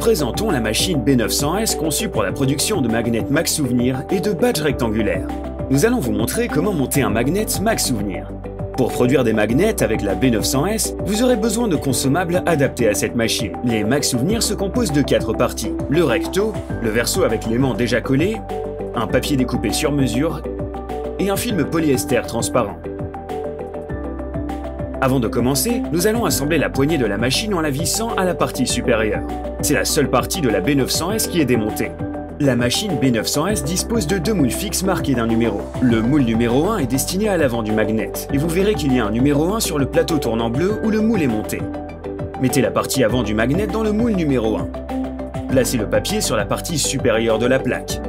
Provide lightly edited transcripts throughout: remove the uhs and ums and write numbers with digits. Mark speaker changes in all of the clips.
Speaker 1: présentons la machine B900S conçue pour la production de magnets Max Souvenir et de badges rectangulaires. Nous allons vous montrer comment monter un magnet Max Souvenir. Pour produire des magnets avec la B900S, vous aurez besoin de consommables adaptés à cette machine. Les Max Souvenir se composent de 4 parties: le recto, le verso avec l'aimant déjà collé, un papier découpé sur mesure et un film polyester transparent. Avant de commencer, nous allons assembler la poignée de la machine en la vissant à la partie supérieure. C'est la seule partie de la B900S qui est démontée. La machine B900S dispose de 2 moules fixes marqués d'un numéro. Le moule numéro 1 est destiné à l'avant du magnet, et vous verrez qu'il y a un numéro 1 sur le plateau tournant bleu où le moule est monté. Mettez la partie avant du magnet dans le moule numéro 1. Placez le papier sur la partie supérieure de la plaque.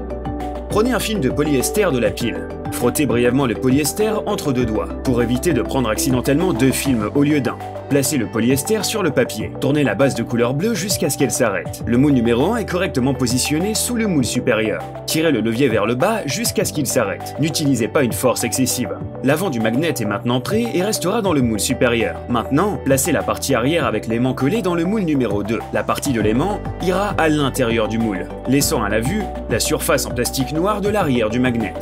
Speaker 1: Prenez un film de polyester de la pile. Frottez brièvement le polyester entre 2 doigts, pour éviter de prendre accidentellement 2 films au lieu d'un. Placez le polyester sur le papier. Tournez la base de couleur bleue jusqu'à ce qu'elle s'arrête. Le moule numéro 1 est correctement positionné sous le moule supérieur. Tirez le levier vers le bas jusqu'à ce qu'il s'arrête. N'utilisez pas une force excessive. L'avant du magnet est maintenant prêt et restera dans le moule supérieur. Maintenant, placez la partie arrière avec l'aimant collé dans le moule numéro 2. La partie de l'aimant ira à l'intérieur du moule, laissant à la vue la surface en plastique noir de l'arrière du magnet.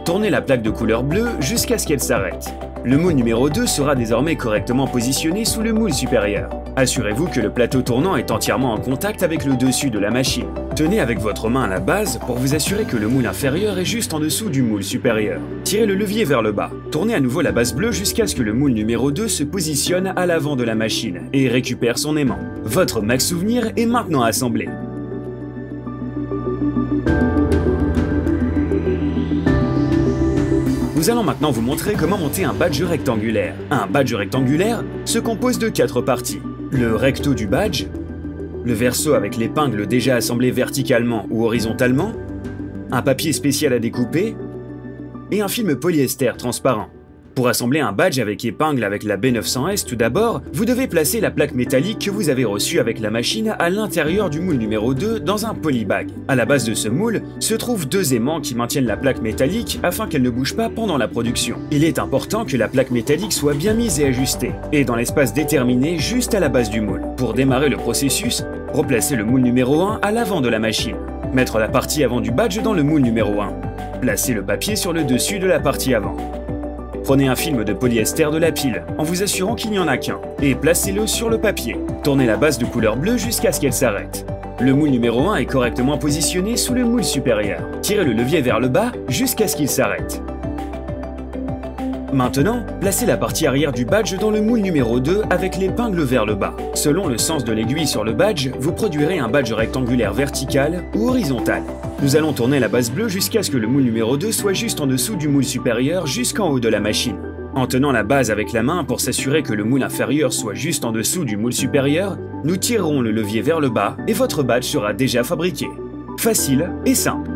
Speaker 1: Tournez la plaque de couleur bleue jusqu'à ce qu'elle s'arrête. Le moule numéro 2 sera désormais correctement positionné sous le moule supérieur. Assurez-vous que le plateau tournant est entièrement en contact avec le dessus de la machine. Tenez avec votre main à la base pour vous assurer que le moule inférieur est juste en dessous du moule supérieur. Tirez le levier vers le bas. Tournez à nouveau la base bleue jusqu'à ce que le moule numéro 2 se positionne à l'avant de la machine et récupère son aimant. Votre Max Souvenir est maintenant assemblé. Nous allons maintenant vous montrer comment monter un badge rectangulaire. Un badge rectangulaire se compose de 4 parties. Le recto du badge, le verso avec l'épingle déjà assemblée verticalement ou horizontalement, un papier spécial à découper et un film polyester transparent. Pour assembler un badge avec épingle avec la B900S, tout d'abord, vous devez placer la plaque métallique que vous avez reçue avec la machine à l'intérieur du moule numéro 2 dans un polybag. À la base de ce moule se trouvent 2 aimants qui maintiennent la plaque métallique afin qu'elle ne bouge pas pendant la production. Il est important que la plaque métallique soit bien mise et ajustée, et dans l'espace déterminé juste à la base du moule. Pour démarrer le processus, replacez le moule numéro 1 à l'avant de la machine. Mettre la partie avant du badge dans le moule numéro 1. Placez le papier sur le dessus de la partie avant. Prenez un film de polyester de la pile, en vous assurant qu'il n'y en a qu'un, et placez-le sur le papier. Tournez la base de couleur bleue jusqu'à ce qu'elle s'arrête. Le moule numéro 1 est correctement positionné sous le moule supérieur. Tirez le levier vers le bas jusqu'à ce qu'il s'arrête. Maintenant, placez la partie arrière du badge dans le moule numéro 2 avec l'épingle vers le bas. Selon le sens de l'aiguille sur le badge, vous produirez un badge rectangulaire vertical ou horizontal. Nous allons tourner la base bleue jusqu'à ce que le moule numéro 2 soit juste en dessous du moule supérieur jusqu'en haut de la machine. En tenant la base avec la main pour s'assurer que le moule inférieur soit juste en dessous du moule supérieur, nous tirerons le levier vers le bas et votre badge sera déjà fabriqué. Facile et simple.